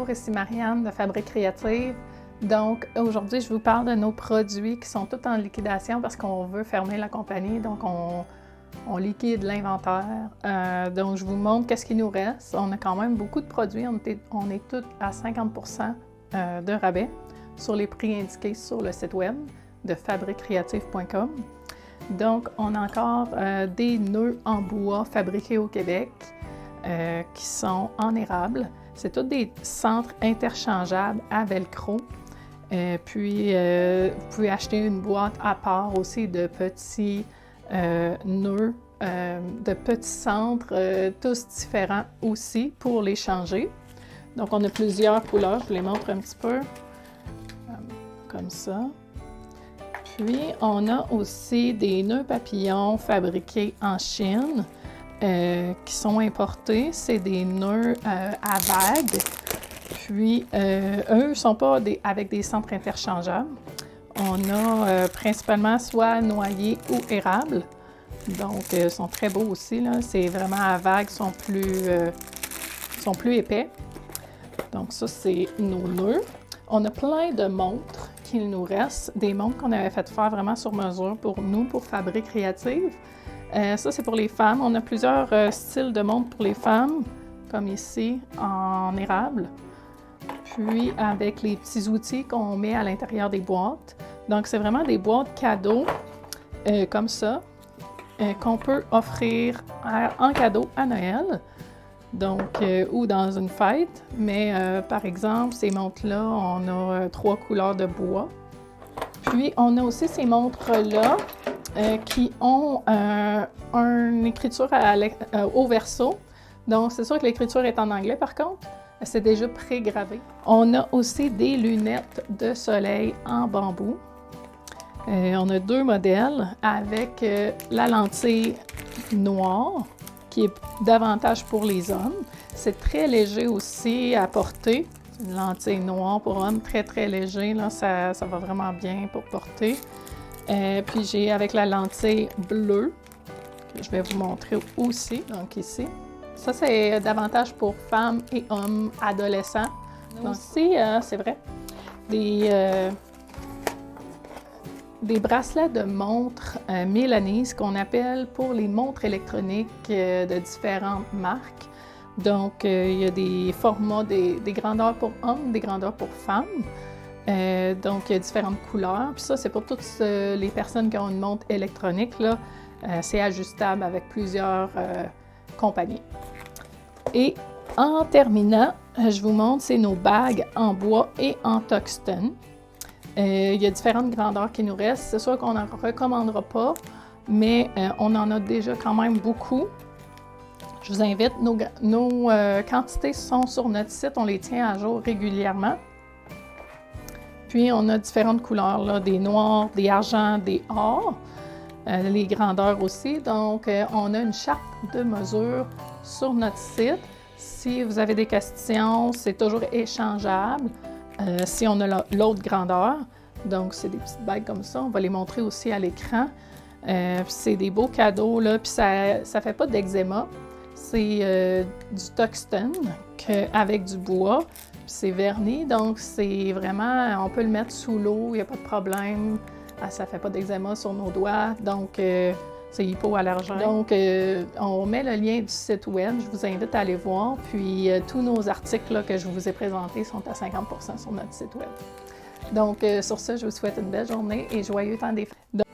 Bonjour, ici Marianne de Fabrique Créative. Donc aujourd'hui, je vous parle de nos produits qui sont tous en liquidation parce qu'on veut fermer la compagnie, donc on liquide l'inventaire. Donc je vous montre qu'est-ce qu'il nous reste. On a quand même beaucoup de produits, on est tous à 50% de rabais sur les prix indiqués sur le site web de fabriquecreative.com. Donc on a encore des nœuds en bois fabriqués au Québec qui sont en érable. C'est tous des centres interchangeables à velcro. Puis, vous pouvez acheter une boîte à part aussi de petits nœuds, de petits centres, tous différents aussi pour les changer. Donc, on a plusieurs couleurs. Je vous les montre un petit peu. Comme ça. Puis, on a aussi des nœuds papillons fabriqués en Chine. Qui sont importés, c'est des nœuds à vagues. Puis, eux ne sont pas avec des centres interchangeables. On a principalement soit noyer ou érable. Donc, ils sont très beaux aussi. C'est vraiment à vagues, sont plus épais. Donc, ça, c'est nos nœuds. On a plein de montres qu'il nous reste. Des montres qu'on avait fait faire vraiment sur mesure pour nous, pour Fabrique Créative. Ça, c'est pour les femmes. On a plusieurs styles de montres pour les femmes, comme ici, en érable. Puis, avec les petits outils qu'on met à l'intérieur des boîtes. Donc, c'est vraiment des boîtes cadeaux, comme ça, qu'on peut offrir en cadeau à Noël. Donc, ou dans une fête. Mais, par exemple, ces montres-là, on a 3 couleurs de bois. Puis, on a aussi ces montres-là, qui ont une écriture au verso. Donc, c'est sûr que l'écriture est en anglais, par contre. C'est déjà pré-gravé. On a aussi des lunettes de soleil en bambou. On a 2 modèles avec la lentille noire, qui est davantage pour les hommes. C'est très léger aussi à porter. Une lentille noire pour hommes, très, très léger. Là, ça va vraiment bien pour porter. Puis j'ai avec la lentille bleue, que je vais vous montrer aussi, donc ici. Ça, c'est davantage pour femmes et hommes adolescents. Donc ici, c'est vrai, des bracelets de montres Mélanise qu'on appelle pour les montres électroniques de différentes marques. Donc, il y a des formats, des grandeurs pour hommes, des grandeurs pour femmes. Donc, il y a différentes couleurs. Puis ça, c'est pour toutes les personnes qui ont une montre électronique, là. C'est ajustable avec plusieurs compagnies. Et en terminant, je vous montre, c'est nos bagues en bois et en tungstène. Il y a différentes grandeurs qui nous restent. C'est sûr qu'on n'en recommandera pas, mais on en a déjà quand même beaucoup. Je vous invite, nos quantités sont sur notre site, on les tient à jour régulièrement. Puis, on a différentes couleurs, là, des noirs, des argents, des or, les grandeurs aussi. Donc, on a une charte de mesure sur notre site. Si vous avez des questions, c'est toujours échangeable. Si on a l'autre grandeur, donc c'est des petites bagues comme ça, on va les montrer aussi à l'écran. C'est des beaux cadeaux, là, puis ça ne fait pas d'eczéma. C'est du tungstène avec du bois. C'est verni, donc c'est vraiment, on peut le mettre sous l'eau, il n'y a pas de problème. Ça ne fait pas d'eczéma sur nos doigts, donc c'est hypoallergène. Donc, on met le lien du site web, je vous invite à aller voir. Puis, tous nos articles là, que je vous ai présentés sont à 50% sur notre site web. Donc, sur ce, je vous souhaite une belle journée et joyeux temps des fêtes.